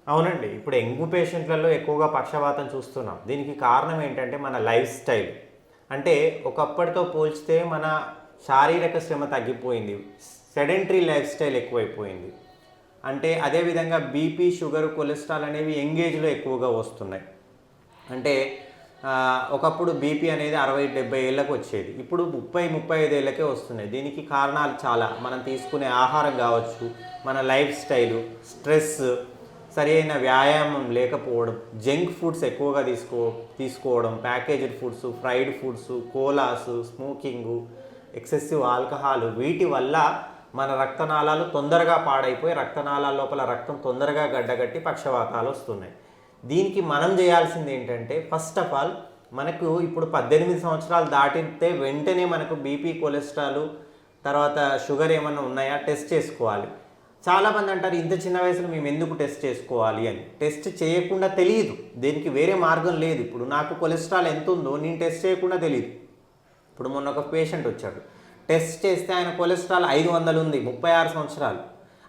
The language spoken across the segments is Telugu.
అవునండి. ఇప్పుడు యంగ్ పేషెంట్లలో ఎక్కువగా పక్షవాతం చూస్తున్నాం. దీనికి కారణం ఏంటంటే మన లైఫ్ స్టైల్. అంటే ఒకప్పటితో పోల్చితే మన శారీరక శ్రమ తగ్గిపోయింది. సెడెంటరీ లైఫ్ స్టైల్ ఎక్కువైపోయింది. అంటే అదేవిధంగా బీపీ, షుగర్, కొలెస్ట్రాల్ అనేవి యంగ్ ఏజ్‌లో ఎక్కువగా వస్తున్నాయి. అంటే ఒకప్పుడు బీపీ అనేది 60-70 ఏళ్ళకి వచ్చేది. ఇప్పుడు 30-35 ఏళ్ళకే వస్తున్నాయి. దీనికి కారణాలు చాలా. మనం తీసుకునే ఆహారం కావచ్చు, మన లైఫ్ స్టైలు, స్ట్రెస్, సరైన వ్యాయామం లేకపోవడం, జంక్ ఫుడ్స్ ఎక్కువగా తీసుకోవడం, packaged foods, fried foods, koalas, smoking, excessive alcohol, వీటి వల్ల మన రక్తనాళాలు తొందరగా పాడైపోయి రక్తనాళాల లోపల రక్తం తొందరగా గడ్డగట్టి పక్షవాతాలు వస్తున్నాయి. దీనికి మనం చేయాల్సింది ఏంటంటే ఫస్ట్ ఆఫ్ ఆల్ మనకు ఇప్పుడు 18 సంవత్సరాలు దాటితే వెంటనే మనకు బీపీ, కొలెస్ట్రాల్, తర్వాత షుగర్ ఏమన్నా ఉన్నాయా టెస్ట్ చేసుకోవాలి. చాలామంది అంటారు ఇంత చిన్న వయసులో మేము ఎందుకు టెస్ట్ చేసుకోవాలి అని. టెస్ట్ చేయకుండా తెలియదు, దీనికి వేరే మార్గం లేదు. ఇప్పుడు నాకు కొలెస్ట్రాల్ ఎంత ఉందో నేను టెస్ట్ చేయకుండా తెలియదు. ఇప్పుడు మొన్న ఒక పేషెంట్ వచ్చాడు, టెస్ట్ చేస్తే ఆయన కొలెస్ట్రాల్ 500 ఉంది, 36 సంవత్సరాలు.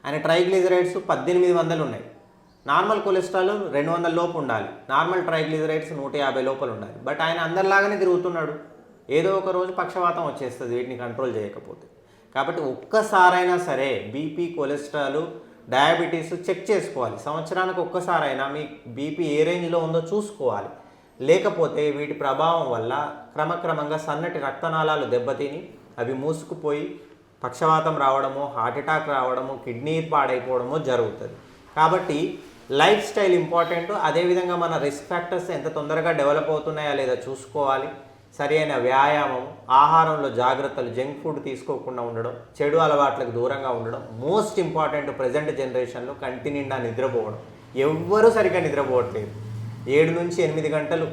ఆయన ట్రైగ్లిజరైడ్స్ 1800 ఉన్నాయి. నార్మల్ కొలెస్ట్రాల్ 200 లోపు ఉండాలి, నార్మల్ ట్రైగ్లిజరైడ్స్ 150 లోపల ఉండాలి. బట్ ఆయన అందరిలాగానే తిరుగుతున్నాడు. ఏదో ఒక రోజు పక్షవాతం వచ్చేస్తుంది వీటిని కంట్రోల్ చేయకపోతే. కాబట్టి ఒక్కసారైనా సరే బీపీ, కొలెస్ట్రాల్, డయాబెటీస్ చెక్ చేసుకోవాలి. సంవత్సరానికి ఒక్కసారైనా మీ బీపీ ఏ రేంజ్లో ఉందో చూసుకోవాలి. లేకపోతే వీటి ప్రభావం వల్ల క్రమక్రమంగా సన్నటి రక్తనాళాలు దెబ్బతిని అవి మూసుకుపోయి పక్షవాతం రావడము, హార్ట్అటాక్ రావడము, కిడ్నీ పాడైపోవడము జరుగుతుంది. కాబట్టి లైఫ్ స్టైల్ ఇంపార్టెంట్. అదేవిధంగా మన రిస్క్ ఫ్యాక్టర్స్ ఎంత తొందరగా డెవలప్ అవుతున్నాయా లేదా చూసుకోవాలి. సరైన వ్యాయామం, ఆహారంలో జాగ్రత్తలు, జంక్ ఫుడ్ తీసుకోకుండా ఉండడం, చెడు అలవాట్లకు దూరంగా ఉండడం, మోస్ట్ ఇంపార్టెంట్ ప్రజెంట్ జనరేషన్లో కంటి నిండా నిద్రపోవడం. ఎవ్వరూ సరిగ్గా నిద్రపోవట్లేదు. 7-8 గంటలు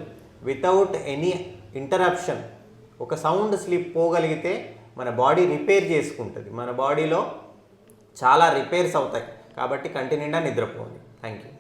వితౌట్ ఎనీ ఇంటరప్షన్ ఒక సౌండ్ స్లీప్ పోగలిగితే మన బాడీ రిపేర్ చేసుకుంటుంది. మన బాడీలో చాలా రిపేర్స్ అవుతాయి. కాబట్టి కంటి నిండా నిద్రపోండి. Thank you.